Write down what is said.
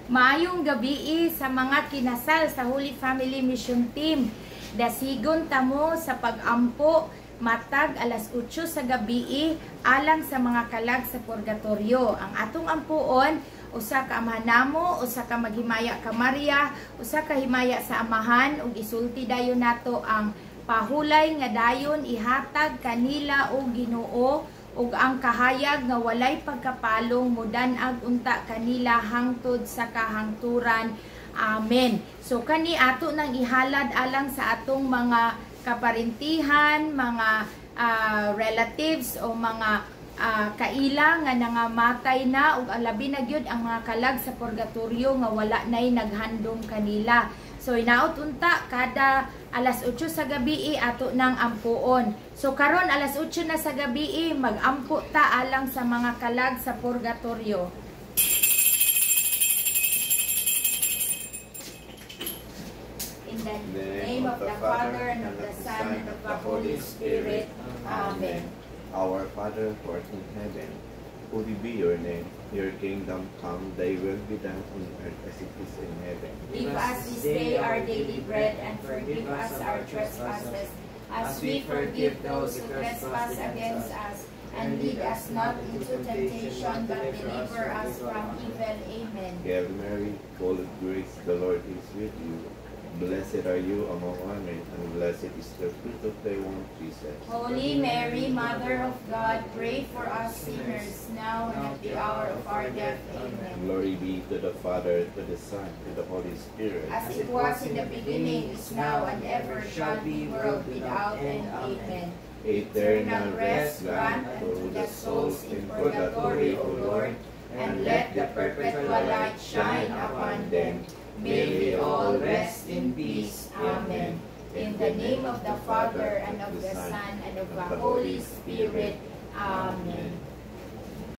Maayong gabi sa mga kinasal sa Holy Family Mission Team. Dasigon tamo sa pag-ampo matag alas 8 sa gabi alang sa mga kalag sa purgatorio. Ang atong ampuon, usa ka amahanamo, usa ka maghimaya ka Maria, usa ka himaya sa amahan, ug isulti dayon nato ang pahulay nga dayon ihatag kanila og Ginoo, ug ang kahayag nga walay pagkapalong mudan-ag unta kanila hangtod sa kahangturan. Amen. So kani ato nang ihalad alang sa atong mga kaparintihan, mga relatives o mga kaila nga nangamatay na, ug alabi na gyud ang mga kalag sa purgatorio nga wala nay naghandom kanila. So inaot unta kada alas 8 sa gabi ato nang ampuon. So karon alas 8 na sa gabi mag-ampo ta alang sa mga kalag sa purgatorio. In the name of the Father and of the Son and of the Holy Spirit. Amen. Our Father who art in heaven, holy be your name. Your kingdom come, thy will be done on earth as it is in heaven. Give us this day our daily bread, and forgive us our trespasses, as we forgive those who trespass against us. And lead us not into temptation, but deliver us from evil. Amen. Hail Mary, full of grace, the Lord is with you. Blessed are you among women, and blessed is the fruit of thy womb, Jesus. Holy Mary, Mother of God, pray for us sinners, now and at the hour of our death. Amen. Glory be to the Father, to the Son, to the Holy Spirit. As it was in the beginning, is now, and ever shall be, world without end. Amen. Eternal rest grant to the souls in purgatory, O Lord, and let the perpetual light shine upon them. May we all rest in peace. Amen. In the name of the Father, and of the Son, and of the Holy Spirit. Amen.